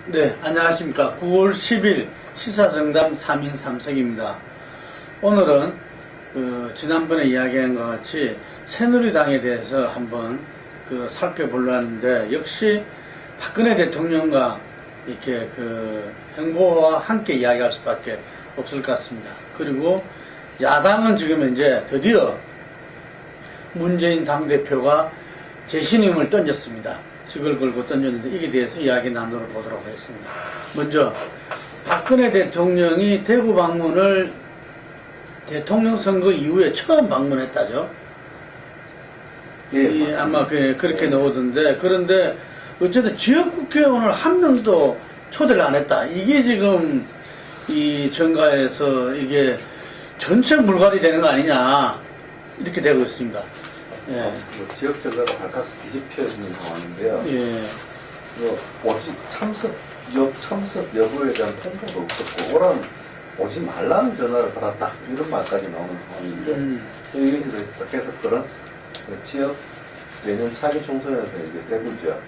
네, 안녕하십니까. 9월 10일 시사정당 3인 3석입니다. 오늘은 지난번에 이야기한 것 같이 새누리당에 대해서 한번 살펴보려 하는데, 역시 박근혜 대통령과 이렇게 행보와 함께 이야기할 수밖에 없을 것 같습니다. 그리고 야당은 지금 이제 드디어 문재인 당대표가 재신임을 던졌습니다. 직을 걸고 던졌는데, 이에 대해서 이야기 나누어 보도록 하겠습니다. 먼저 박근혜 대통령이 대구 방문을 대통령 선거 이후에 처음 방문했다죠. 예, 아마 그렇게 나오던데, 그런데 어쨌든 지역국회의원을 한 명도 초대를 안 했다. 이게 지금 이 정가에서 이게 전체 물갈이 되는 거 아니냐, 이렇게 되고 있습니다. 예. 지역 정가가 각각 뒤집혀지는 상황인데요. 예. 오지 참석 여부에 대한 통보도 없었고, 오란 오지 말라는 전화를 받았다, 이런 말까지 나오는 상황인데, 여기서 계속들은 지역 내년 차기 총선에서 이제 대구 지역,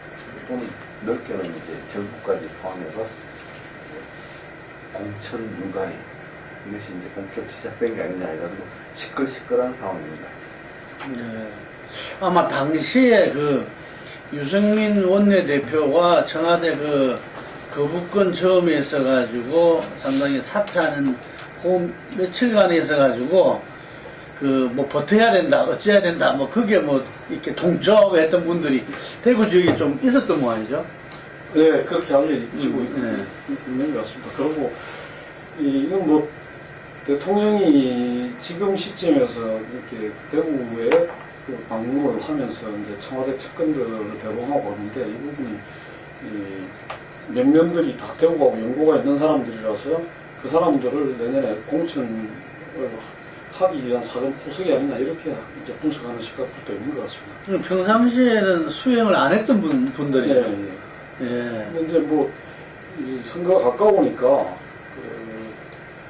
또는 넓게는 이제 경북까지 포함해서 공천 물갈이, 이것이 이제 본격 시작된 게 아니냐 해가지고 시끌시끌한 상황입니다. 네. 아마 당시에 유승민 원내대표가 청와대 거부권 처음에 있어가지고 상당히 사퇴하는 그 며칠간에 있어가지고 뭐 버텨야 된다, 어찌해야 된다, 뭐 그게 뭐 이렇게 동조하고 했던 분들이 대구 지역에 좀 있었던 모양이죠. 네, 그렇게 알려지고 있는 것 같습니다. 그리고 이건 뭐 대통령이 지금 시점에서 이렇게 대구에 방문을 하면서 이제 청와대 측근들을 대동하고 있는데, 이 부분이 몇 면들이 다 대구하고 연고가 있는 사람들이라서 그 사람들을 내년에 공천을 하기 위한 사전 포석이 아니냐, 이렇게 이제 분석하는 시각도 있는 것 같습니다. 평상시에는 수행을 안 했던 분들이죠. 예. 예. 이제 이 선거가 가까우니까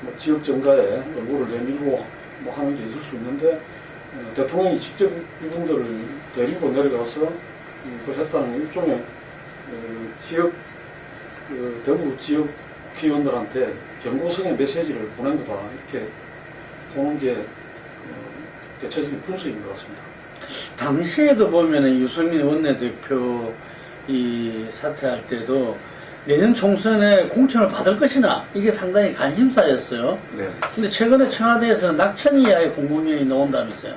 뭐 지역 정가에 얼굴을 내밀고 뭐 하는 게 있을 수 있는데, 대통령이 직접 이분들을 데리고 내려가서 그걸 했다는 일종의 지역 대구 지역 기원들한테 경고성의 메시지를 보낸 거다, 이렇게 보는 게 대체적인 분석인 것 같습니다. 당시에도 보면은 유승민 원내대표 사퇴할 때도 내년 총선에 공천을 받을 것이나, 이게 상당히 관심사였어요. 네. 근데 최근에 청와대에서는 낙천이 이하의 공공연히 나온다면서요.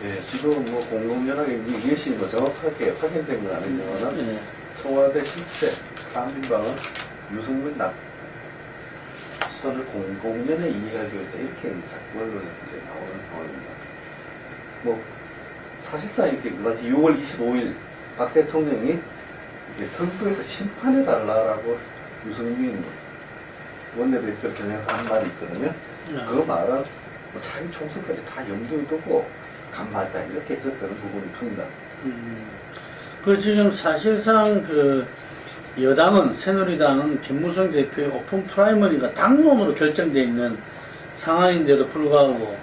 네, 지금 뭐 공공연하게 이것이 뭐 정확하게 확인된 건 아니지만, 예. 청와대 실세 3인방은 유승민 낙선을 공공연에 이해하기 위해 이렇게 언론에 나오는 상황입니다. 뭐 사실상 이렇게 6월 25일 박 대통령이 선거에서 심판해달라라고 유승민 원내대표 겨냥해서 한 말이 있거든요. 그 말은 뭐 차기 총선까지 다 염두에 두고 간말다, 이렇게 해석되는 부분이 큽니다. 지금 사실상 여당은, 새누리당은 김무성 대표의 오픈 프라이머리가 당론으로 결정되어 있는 상황인데도 불구하고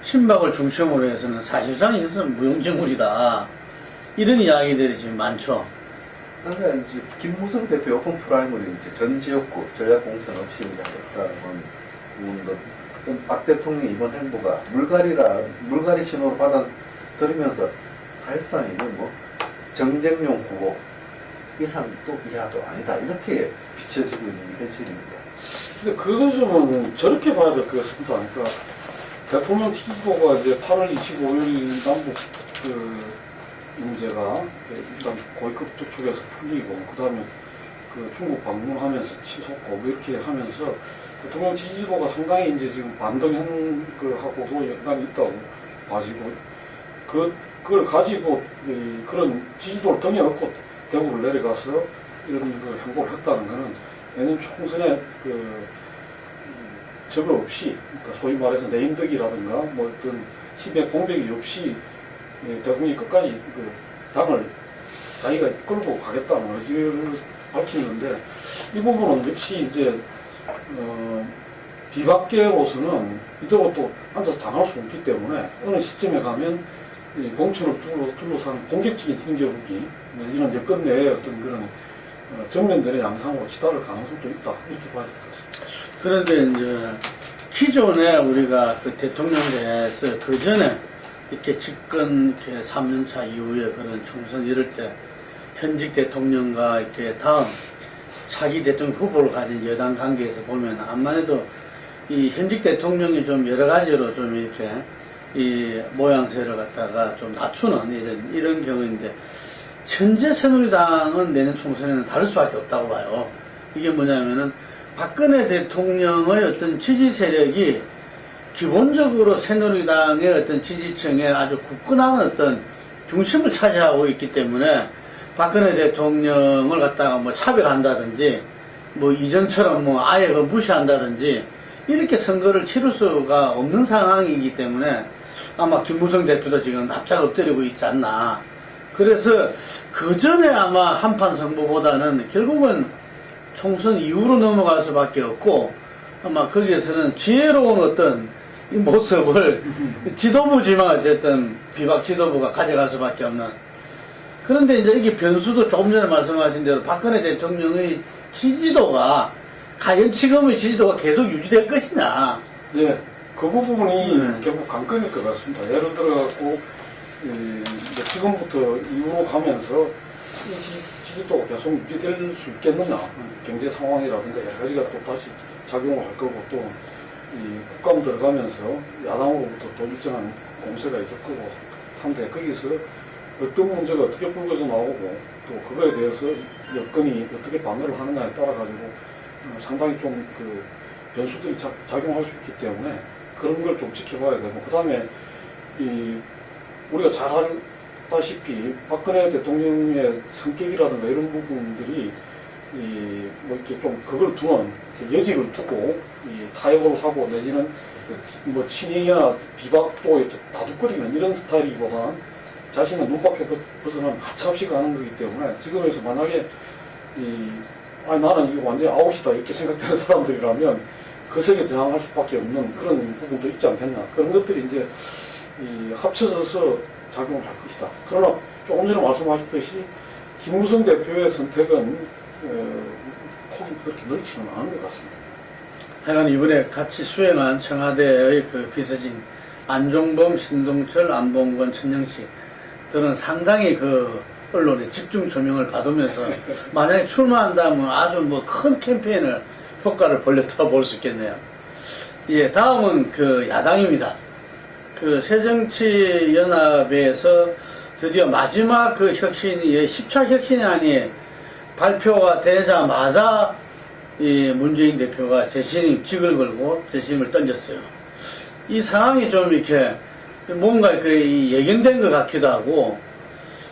친박을 중심으로 해서는 사실상 이것은 무용지물이다, 이런 이야기들이 지금 많죠. 그러니까 이제 김무성 대표 오픈 프라이머리 이제 전 지역구 전략 공천 없이 하겠다는 부분도, 박 대통령 이번 행보가 물갈이 신호를 받아들이면서 사실상 이건 뭐 정쟁용 구호 이상 또 이하도 아니다, 이렇게 비춰지고 있는 현실입니다. 근데 그것은 저렇게 봐야 될 것 같습니다. 그러니까 대통령 지지도가 이제 8월 25일 남북 문제가 일단 고위급 저축에서 풀리고, 그 다음에 중국 방문하면서 치솟고, 뭐 이렇게 하면서 대통령 지지도가 상당히 이제 지금 반등한 하고도 연관이 있다고 봐지고, 그걸 가지고 그런 지지도를 등에 업고 대구를 내려가서 이런 행보를 했다는 것은 내년 총선에 저거 없이, 그러니까 소위 말해서 내임덕이라든가 뭐 어떤 힘의 공백이 없이 대통령이 끝까지 당을 자기가 끌고 가겠다는 의지를 밝히는데, 이 부분은 역시 이제 비박계로서는 이대로 또 앉아서 당할 수 없기 때문에 어느 시점에 가면 공천을 둘러싼 공격적인 힘겨루기, 이런 여건 내의 어떤 그런 전면전의 양상으로 치달을 가능성도 있다 이렇게 봐야 될 것 같습니다. 그런데 이제 기존에 우리가 그 대통령대에서 그 전에 이렇게 집권 이렇게 3년차 이후에 그런 총선 이럴 때 현직 대통령과 이렇게 다음 차기 대통령 후보를 가진 여당 관계에서 보면 암만 해도 이 현직 대통령이 좀 여러 가지로 좀 이렇게 이 모양새를 갖다가 좀 낮추는 이런 경우인데 현재 새누리당은 내년 총선에는 다를 수밖에 없다고 봐요. 이게 뭐냐면은 박근혜 대통령의 어떤 지지 세력이 기본적으로 새누리당의 어떤 지지층에 아주 굳건한 어떤 중심을 차지하고 있기 때문에 박근혜 대통령을 갖다가 뭐 차별한다든지 뭐 이전처럼 뭐 아예 그 무시한다든지 이렇게 선거를 치를 수가 없는 상황이기 때문에 아마 김무성 대표도 지금 납작 엎드리고 있지 않나. 그래서 그 전에 아마 한판 승부보다는 결국은 총선 이후로 넘어갈 수밖에 없고 아마 거기에서는 지혜로운 어떤 이 모습을 지도부지만 어쨌든 비박 지도부가 가져갈 수밖에 없는. 그런데 이제 이게 변수도 조금 전에 말씀하신 대로 박근혜 대통령의 지지도가 과연 지금의 지지도가 계속 유지될 것이냐. 네, 그 부분이 결국 관건일 것 같습니다. 예를 들어갖고 지금부터 이후로 가면서 이 지지도가 계속 유지될 수 있겠느냐. 경제 상황이라든가 여러 가지가 또 다시 작용을 할 거고 또 이 국감 들어가면서 야당으로부터 또 일정한 공세가 있을 거고 한데 거기서 어떤 문제가 어떻게 불거져 나오고 또 그거에 대해서 여건이 어떻게 반응을 하느냐에 따라 가지고 상당히 좀 그 변수들이 작용할 수 있기 때문에 그런 걸 좀 지켜봐야 되고 그 다음에 이 우리가 잘 알다시피 박근혜 대통령의 성격이라든가 이런 부분들이 이 뭐 이렇게 좀 그걸 두는 여지를 두고 이 타협을 하고 내지는 뭐 친이나 비박도 이렇게 다독거리는 이런 스타일이보다는 자신의 눈밖에 벗어나는 가차없이 가는 거기 때문에 지금에서 만약에 아니 나는 이거 완전히 아웃이다 이렇게 생각되는 사람들이라면 거세게 저항할 수밖에 없는 그런 부분도 있지 않겠나. 그런 것들이 이제 합쳐져서 작용을 할 것이다. 그러나 조금 전에 말씀하셨듯이 김무성 대표의 선택은 폭이 그렇게 넓지는 않은 것 같습니다. 하여간 이번에 같이 수행한 청와대의 그 비서진 안종범, 신동철, 안봉건, 천영식 들은 상당히 그 언론에 집중 조명을 받으면서 만약에 출마한다면 아주 뭐 큰 캠페인을 효과를 벌렸다고 볼 수 있겠네요. 예, 다음은 그 야당입니다. 그 새정치연합에서 드디어 마지막 그 혁신이 10차 혁신안이 발표가 되자마자 이 문재인 대표가 재신임 직을 걸고 재신임을 던졌어요. 이 상황이 좀 이렇게 뭔가 그 예견된 것 같기도 하고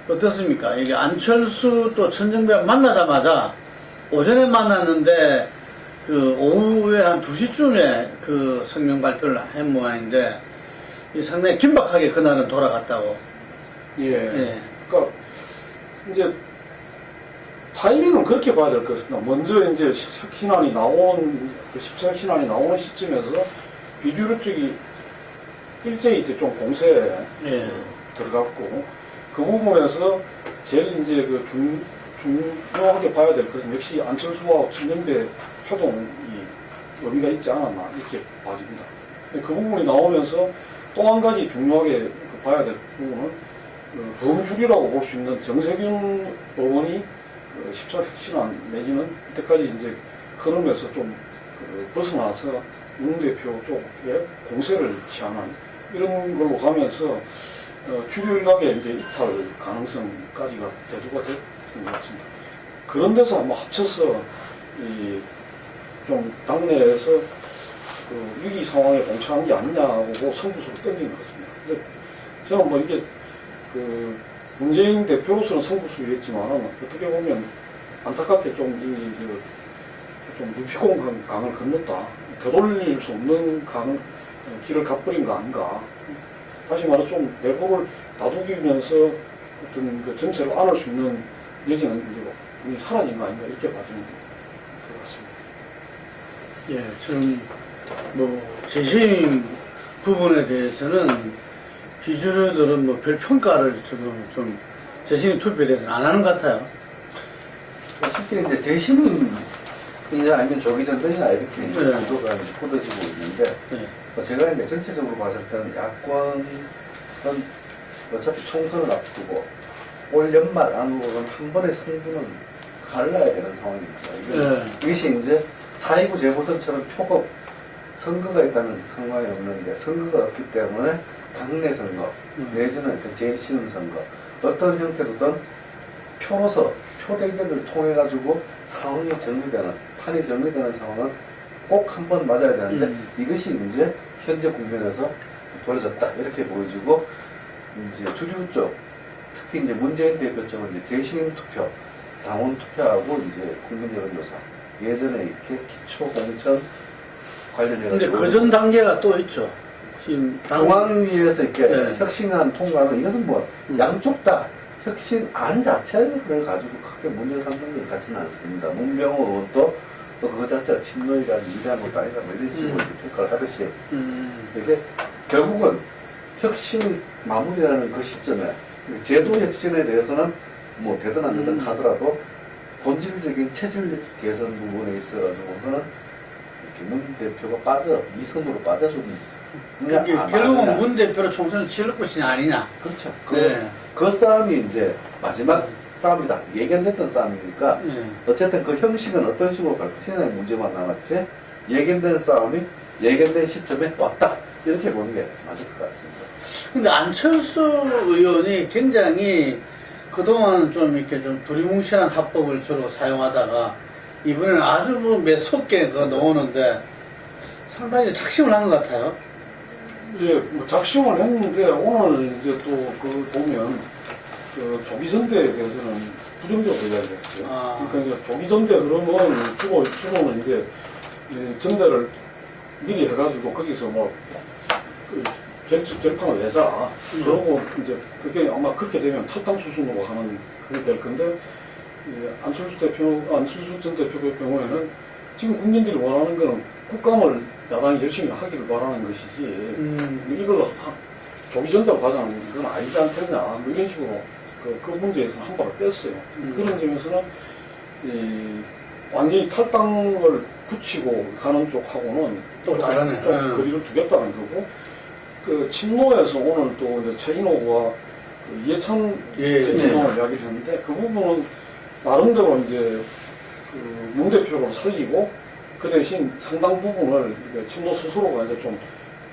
어떻습니까? 이게 안철수 또 천정배 만나자마자 오전에 만났는데 그 오후에 한 2시쯤에 그 성명 발표를 한 모양인데 상당히 긴박하게 그날은 돌아갔다고. 예. 그러니까 이제 타이밍은 그렇게 봐야 될 것 같습니다. 먼저 이제 혁신안이 나온, 10차 혁신안이 나오는 시점에서 비주류 쪽이 일제히 이제 좀 공세에 들어갔고, 그 부분에서 제일 이제 그 중요하게 봐야 될 것은 역시 안철수와 천정배 표동이 의미가 있지 않았나, 이렇게 봐집니다. 그 부분이 나오면서 또 한 가지 중요하게 봐야 될 부분은 범주리라고 볼 수 있는 정세균 의원이 10차 혁신안 내지는 이때까지 이제 흐름에서 좀 벗어나서 윤 대표 쪽에 공세를 취하는 이런 걸로 가면서 주류 일각의 이제 이탈 가능성까지가 대두가 됐던 것 같습니다. 그런 데서 한번 합쳐서 좀 당내에서 그 위기 상황에 봉착한 게 아니냐고 승부수를 던진 것 같습니다. 근데 저는 뭐 이게 그 문재인 대표로서는 승부수였지만은 어떻게 보면 안타깝게 좀 무피공 강을 건넜다. 되돌릴 수 없는 길을 가버린 거 아닌가. 다시 말해서 좀 내부를 다독이면서 어떤 그 전체를 안을 수 있는 여지는 이제 사라진 거 아닌가 이렇게 봐지는 것 같습니다. 예, 지금 뭐 재심 부분에 대해서는 비주류들은 뭐 별 평가를 지금 좀 재심 투표에 대해서는 안 하는 것 같아요. 실제 이제 재신임이냐 아니면 조기 전대냐 이렇게 네. 구도가 이제 굳어지고 있는데 네. 제가 이제 전체적으로 봤을 때는 야권은 어차피 총선을 앞두고 올 연말 안으로는 한 번의 승부는 갈라야 되는 상황입니다. 네. 이것이 이제 4.29 재보선처럼 표급 선거가 있다는 상황이 없는데 선거가 없기 때문에 당내 선거 내지는 재신임 선거 어떤 형태로든 표로서 표 대결을 통해 가지고 상황이 정리되는 판이 정리되는 상황은 꼭 한 번 맞아야 되는데 이것이 이제 현재 국면에서 벌어졌다 이렇게 보여지고 이제 주류 쪽 특히 이제 문재인 대표 쪽은 이제 재신임 투표 당원 투표하고 이제 국민 여론조사 예전에 이렇게 기초 공천 관련해서 근데 그 전 단계가 또 있죠. 지금 중앙위에서 이렇게 네. 혁신안 통과는 이것은 뭐 양쪽 다 혁신안 자체를 가지고 크게 문제를 삼는 것 같지는 않습니다. 문명으로 또 그거 자체가 친노이가 위대한 것도 아니다 뭐 이런 식으로 이렇게 평가를 하듯이 이게 결국은 혁신이 마무리라는 그 시점에 제도 혁신에 대해서는 뭐 되든 안 되든 하더라도 본질적인 체질 개선 부분에 있어가지고는 이렇게 문 대표가 이선으로 빠져주는 그게 결국은 문 대표로 총선을 치를 것이냐 아니냐. 그렇죠. 네. 그 싸움이 이제 마지막 싸움이다. 예견됐던 싸움이니까 네. 어쨌든 그 형식은 어떤 식으로 갈 것이냐의 문제만 남았지 예견된 싸움이 예견된 시점에 왔다. 이렇게 보는 게 맞을 것 같습니다. 근데 안철수 의원이 굉장히 그동안 좀 이렇게 좀 두리뭉실한 합법을 주로 사용하다가 이번에는 아주 뭐 매섭게 그거 넣었는데 상당히 작심을 한 것 같아요. 예, 뭐 작심을 했는데 오늘 이제 또 그 보면 그 조기전대에 대해서는 부정적으로 이야기했죠. 아. 그러니까 이제 조기전대 그러면 주로는 이제 이 전대를 미리 해가지고 거기서 그 결판을 내자. 그러고 이제 그게 아마 그렇게 되면 탈당 수순으로 가는 그게 될 건데 안철수 전 대표의 경우에는 지금 국민들이 원하는 거는 국감을 야당이 열심히 하기를 바라는 것이지 이걸로 조기전대로 가자는 건 아니지 않겠냐 뭐 이런 식으로 그 문제에서 한 발을 뺐어요. 그런 점에서는 완전히 탈당을 굳히고 가는 쪽하고는 또 다르네. 좀 거리를 두겠다는 거고 그 친노에서 오늘 또 이제 최인호가 그 이해찬 대통령을 이야기를 했는데 그 부분은 나름대로 이제 그 문 대표를 살리고 그 대신 상당 부분을 친노 스스로가 이제 좀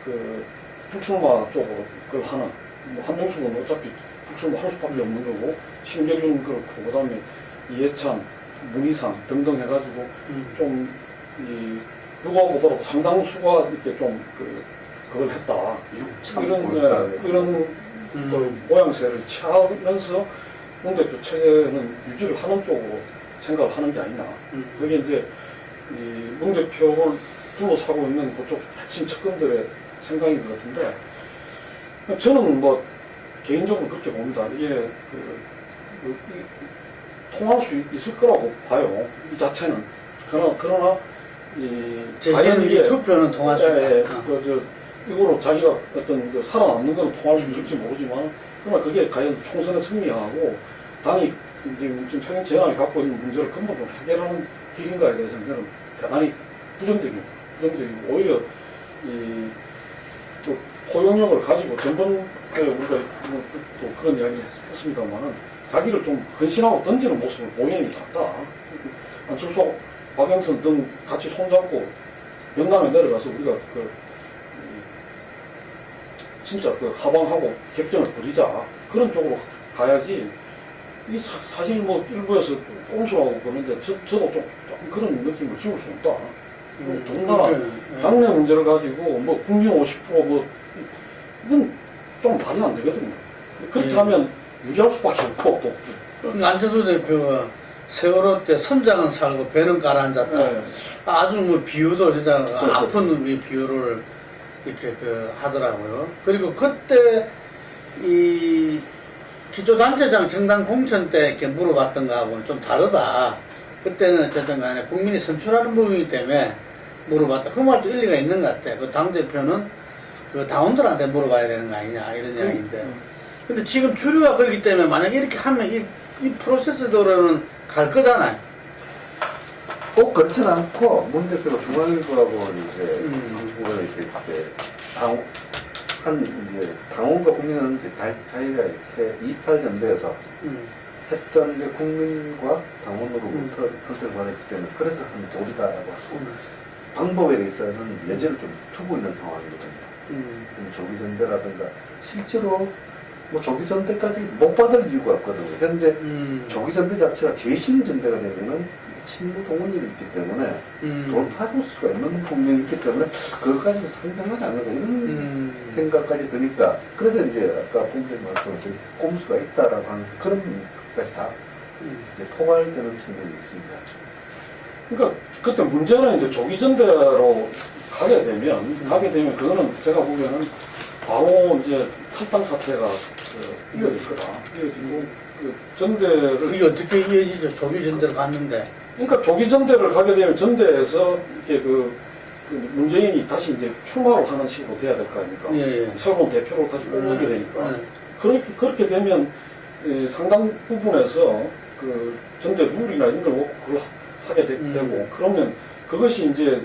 그 불출마 쪽으로 그걸 하는 뭐 한명숙은 어차피 불출마할 수밖에 없는 거고 신경준 그렇고 그다음에 이해찬, 문희상 등등 해가지고 좀 누가 보더라도 상당수가 이렇게 좀 그걸 했다 이런 그 모양새를 취하면서 문 대표 체제는 유지를 하는 쪽으로 생각을 하는 게 아니냐. 그게 이제 문 대표를 둘러싸고 있는 그쪽 핵심 측근들의 생각인 것 같은데 저는 뭐 개인적으로 그렇게 봅니다. 이게 통할 수 있을 거라고 봐요. 이 자체는. 그러나 과연 이게 투표는 통할 수 있다. 이거로 자기가 어떤 살아남는 건 통할 수 있을지 모르지만 그러나 그게 과연 총선에 승리하고 당이 지금 최근 재난이 갖고 있는 문제를 근본적으로 해결하는 길인가에 대해서는 저는 대단히 부정적이고 오히려 또 포용력을 가지고 전번에 우리가 또 그런 이야기를 했습니다만은 자기를 좀 헌신하고 던지는 모습을 보이는 게 같다. 안철수, 박영선 등 같이 손잡고 영남에 내려가서 우리가 진짜 하방하고 격전을 벌이자 그런 쪽으로 가야지. 이 사실 뭐 일부에서 꼼수라고 그러는데 저도 좀 그런 느낌을 지울 수 없다. 더군다나 당내 문제를 가지고 뭐 국민 50% 뭐 이건 좀 말이 안 되거든요. 그렇게 하면 유리할 수밖에 없고 또. 안철수 대표가 세월호 때 선장은 살고 배는 가라앉았다. 네. 아주 뭐 비유도 진짜 아픈 비유를 이렇게 하더라고요. 그리고 그때 이 기초단체장 정당 공천 때 이렇게 물어봤던 거하고는 좀 다르다. 그때는 어쨌든 간에 국민이 선출하는 부분이기 때문에 물어봤다. 그 말도 일리가 있는 것 같아. 그 당대표는 그 당원들한테 물어봐야 되는 거 아니냐, 이런 이야기인데. 근데 지금 주류가 그렇기 때문에 만약에 이렇게 하면 이 프로세스대로는 갈 거잖아요. 꼭 그렇진 않고 문 대표가 중앙일보하고 이제 한국을 이렇게 이제 한 당원과 국민은 이제 자기가 이렇게 28 전대에서 했던 게 국민과 당원으로부터 선택을 받았기 때문에 그래서 한 도리다라고 하고 방법에 있어서는 여지를 좀 두고 있는 상황이거든요. 조기전대라든가 실제로 뭐 조기전대까지 못 받을 이유가 없거든요. 현재 조기전대 자체가 재신전대가 되면은 친무 동원이 있기 때문에 돌파할 수가 있는 국면이 있기 때문에 그것까지 상정하지 않는다 이런 생각까지 드니까 그래서 이제 아까 본부님 말씀하신 꼼수가 있다라고 하는 그런 것까지 다 이제 포괄되는 측면이 있습니다. 그러니까 그때 문제는 이제 조기전대로 가게 되면 그거는 제가 보기에는 바로 이제 탈당 사태가 이어질 거다. 이어지고 그 전대를 그게 어떻게 이어지죠? 조기전대로 갔는데. 그러니까 조기전대를 가게 되면 전대에서 이렇게 그 문재인이 다시 이제 출마를 하는 식으로 돼야 될 거 아닙니까? 예, 예. 새로운 대표로 다시 뽑게 되니까. 그렇게 되면 상당 부분에서 그 전대 룰이나 이런 걸 먹고 그걸 하게 되고 그러면 그것이 이제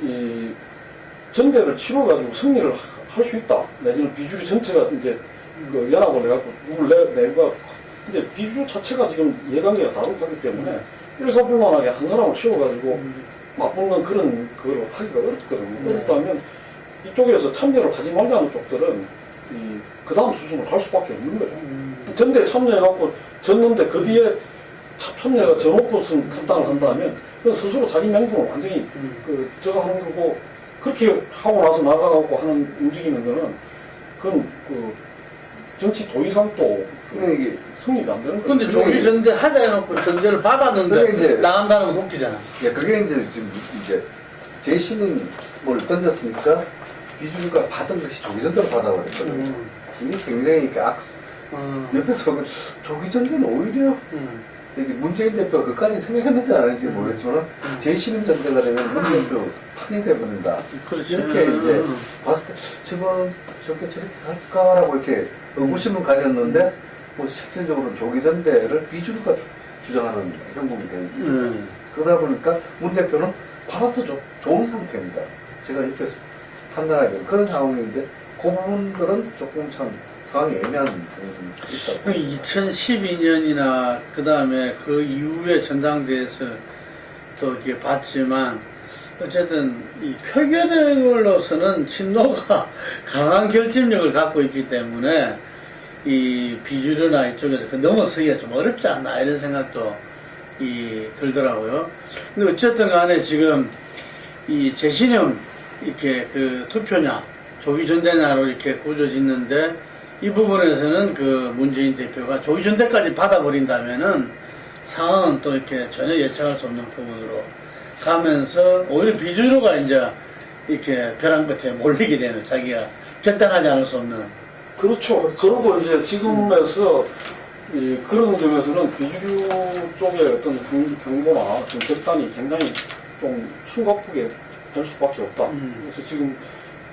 이 전대를 치러가지고 승리를 할 수 있다. 내지는 비주류 전체가 이제 그 연합을 해갖고 누굴 내가 이제 비주류 자체가 지금 이해관계가 다르기 때문에 일사불란하게 한 사람을 씌워가지고 맞붙는 그런 그걸 하기가 어렵거든요. 어렵다면 이쪽에서 참여를 하지 말자는 쪽들은 그 다음 수준을 갈 수밖에 없는 거죠. 전대에 참여해갖고 졌는데 그 뒤에 참여가 저놓고선 탈당을 한다면 그건 스스로 자기 명분을 완전히 저거 하는 거고 그렇게 하고 나서 나가갖고 하는 움직이는 거는 그건 그 정치 도의상도 이게 승리가 안 되는 거예요. 근데 조기전대 하자 해놓고 전대를 그게 받았는데 이제- 나간다는 건 웃기잖아. 예, 그게 이제 지금 이제 재신임을 던졌으니까 비주류가 받은 것이 조기전대로 받아버렸거든요. 이게 굉장히 이렇게 악수. 옆에서 조기전대는 오히려 이게 문재인 대표가 그까지 생각했는지 안 했는지 모르겠지만 재신임 전대가 되면 문재인 대표 탄이 돼버린다. 그렇지. 이렇게 이제 봤을 때 저건 저렇게 할까라고 이렇게 의구심을 가졌는데 뭐 실질적으로는 조기전대를 비주류가 주장하는 형국이 되어 있습니다. 그러다 보니까 문 대표는 바람도 좋은 상태입니다. 제가 옆에서 판단하게 되는 그런 상황인데 그 부분들은 조금 참 상황이 애매한 부분이 있다고. 2012년이나 그 다음에 그 이후에 전당대에서 또 이렇게 봤지만 어쨌든 이 표결로서는 친노가 강한 결집력을 갖고 있기 때문에 이 비주류나 이쪽에서 그 넘어서기가 좀 어렵지 않나 이런 생각도 들더라고요. 근데 어쨌든 간에 지금 이 재신임 이렇게 그 투표냐 조기전대냐로 이렇게 구조짓는데 이 부분에서는 그 문재인 대표가 조기전대까지 받아버린다면은 상황은 또 이렇게 전혀 예측할 수 없는 부분으로 가면서 오히려 비주류가 이제 이렇게 벼랑 끝에 몰리게 되는 자기가 결단하지 않을 수 없는. 그렇죠. 그리고 이제 지금에서 그런 점에서는 비주류 쪽의 어떤 경고나 좀 결단이 굉장히 좀 심각하게 될 수밖에 없다. 그래서 지금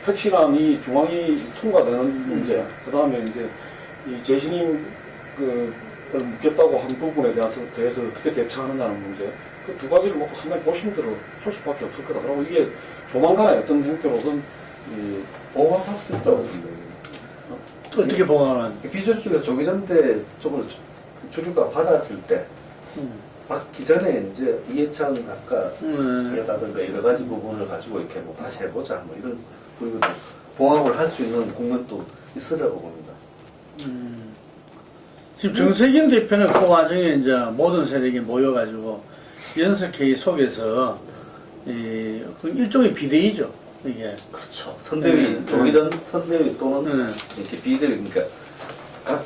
핵실안이 중앙이 통과되는 문제, 그 다음에 이제 이 재신임 를 묻겠다고 한 부분에 대해서 어떻게 대처하느냐는 문제, 그 두 가지를 놓고 상당히 고심들을 할 수밖에 없을 거다. 그리고 이게 조만간에 어떤 형태로든 보강할 수 있다고 생각해요. 어떻게 보강하는? 비주류 쪽에서 조기전대 쪽으로 주류가 받았을 때 받기 전에 이제 이해찬 아까 이라든가 여러 가지 부분을 가지고 이렇게 뭐 다시 해보자 뭐 이런 그리고 봉합을 할 수 있는 국면도 있으라고 봅니다. 지금 정세균 대표는 그 와중에 이제 모든 세력이 모여가지고 연석회의 속에서 그 일종의 비대위죠. 이게. 그렇죠. 선대위, 조기전 선대위 또는 이렇게 비대위, 그러니까 각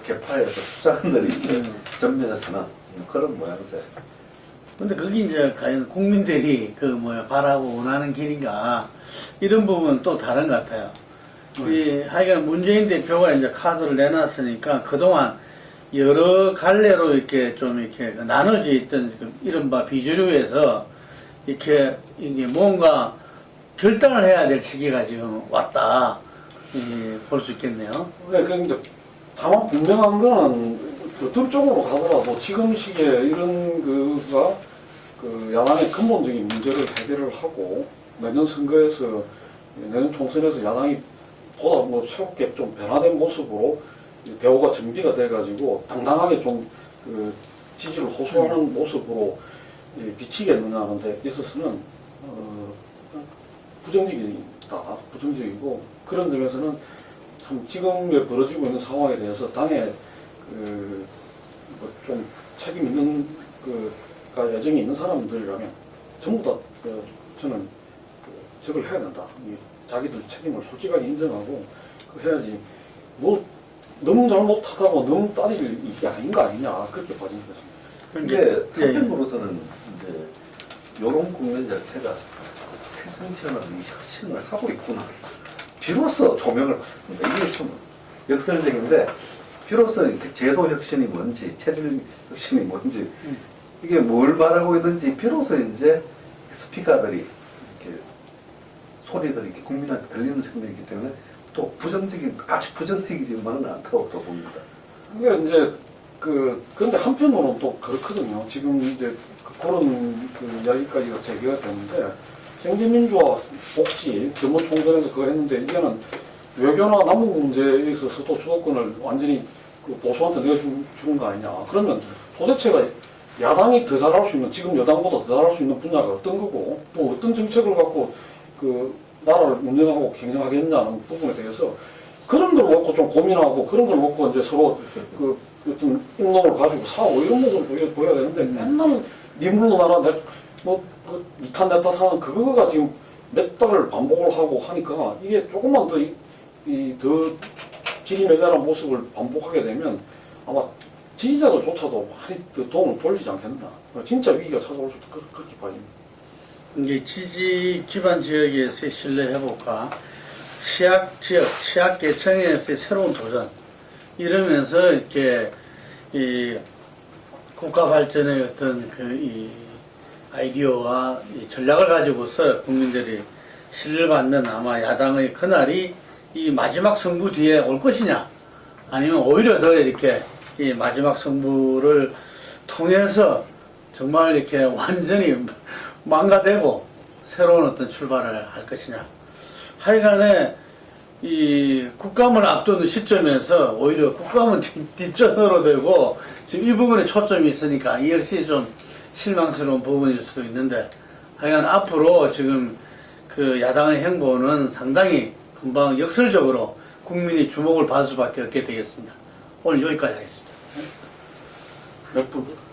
개파에서 수장들이 전면에서는 그런 모양새. 근데 그게 이제 과연 국민들이 바라고 원하는 길인가 이런 부분은 또 다른 것 같아요. 하여간 문재인 대표가 이제 카드를 내놨으니까 그동안 여러 갈래로 이렇게 좀 이렇게 나눠져 있던 이른바 비주류에서 이게 뭔가 결단을 해야 될 시기가 지금 왔다. 볼 수 있겠네요. 네, 그러니까 다만 분명한 거는 어떤 쪽으로 가더라도 지금 시기에 이런 거가 그 야당의 근본적인 문제를 해결을 하고 내년 선거에서 내년 총선에서 야당이 보다 뭐 새롭게 좀 변화된 모습으로 대우가 정비가 돼가지고 당당하게 좀 그 지지를 호소하는 모습으로 비치겠느냐 하는 데 있어서는 부정적이고 그런 점에서는 참 지금에 벌어지고 있는 상황에 대해서 당에 좀 책임 있는 애정이 있는 사람들이라면 전부 다 저는 적을 해야 된다. 자기들 책임을 솔직하게 인정하고 해야지 뭐 너무 잘못하다고 너무 따질 이게 아닌 거 아니냐 그렇게 봐지는 것입니다. 근데 한편으로서는 이제 요런 국면 자체가 새정치연합이 혁신을 하고 있구나. 비로소 조명을 받았습니다. 이게 좀 역설적인데 비로소 이렇게 제도 혁신이 뭔지 체질 혁신이 뭔지 이게 뭘 말하고 있는지 비로소 이제 스피커들이 이렇게 소리들이 이렇게 국민한테 들리는 측면이기 때문에 또 아주 부정적이지만은 않다고 또 봅니다. 그게 이제 그런데 한편으로는 또 그렇거든요. 지금 이제 그런 이야기까지가 제기가 되는데 경제민주화 복지 전번 총선에서 그거 했는데 이제는 외교나 남북 문제에 있어서도 주도권을 완전히 보수한테 내어주는 거 아니냐. 그러면 도대체가 야당이 더 잘할 수 있는 지금 여당보다 더 잘할 수 있는 분야가 어떤 거고 또 어떤 정책을 갖고 나라를 운영하고 경영하겠냐는 부분에 대해서 그런 걸 놓고 좀 고민하고 그런 걸 놓고 이제 서로 어떤 인론을 가지고 싸우고 이런 모습을 보여야 되는데 맨날 니 물로 나라 이탄 냈다 하는 그거가 지금 몇 달을 반복을 하고 하니까 이게 조금만 더 지리매달한 모습을 반복하게 되면 아마 지지자들조차도 많이 더 돈을 돌리지 않겠나. 진짜 위기가 찾아올 수 있다. 그렇게 봐집니다. 이게 지지 기반 지역에서의 신뢰 회복과 취약 지역, 취약 계층에서의 새로운 도전 이러면서 이렇게 이 국가 발전의 어떤 이 아이디어와 이 전략을 가지고서 국민들이 신뢰를 받는 아마 야당의 그날이 이 마지막 승부 뒤에 올 것이냐 아니면 오히려 더 이렇게 이 마지막 승부를 통해서 정말 이렇게 완전히 망가되고 새로운 어떤 출발을 할 것이냐. 하여간에 이 국감을 앞두는 시점에서 오히려 국감은 뒷전으로 되고 지금 이 부분에 초점이 있으니까 이 역시 좀 실망스러운 부분일 수도 있는데 하여간 앞으로 지금 그 야당의 행보는 상당히 금방 역설적으로 국민이 주목을 받을 수밖에 없게 되겠습니다. 오늘 여기까지 하겠습니다. 몇 분?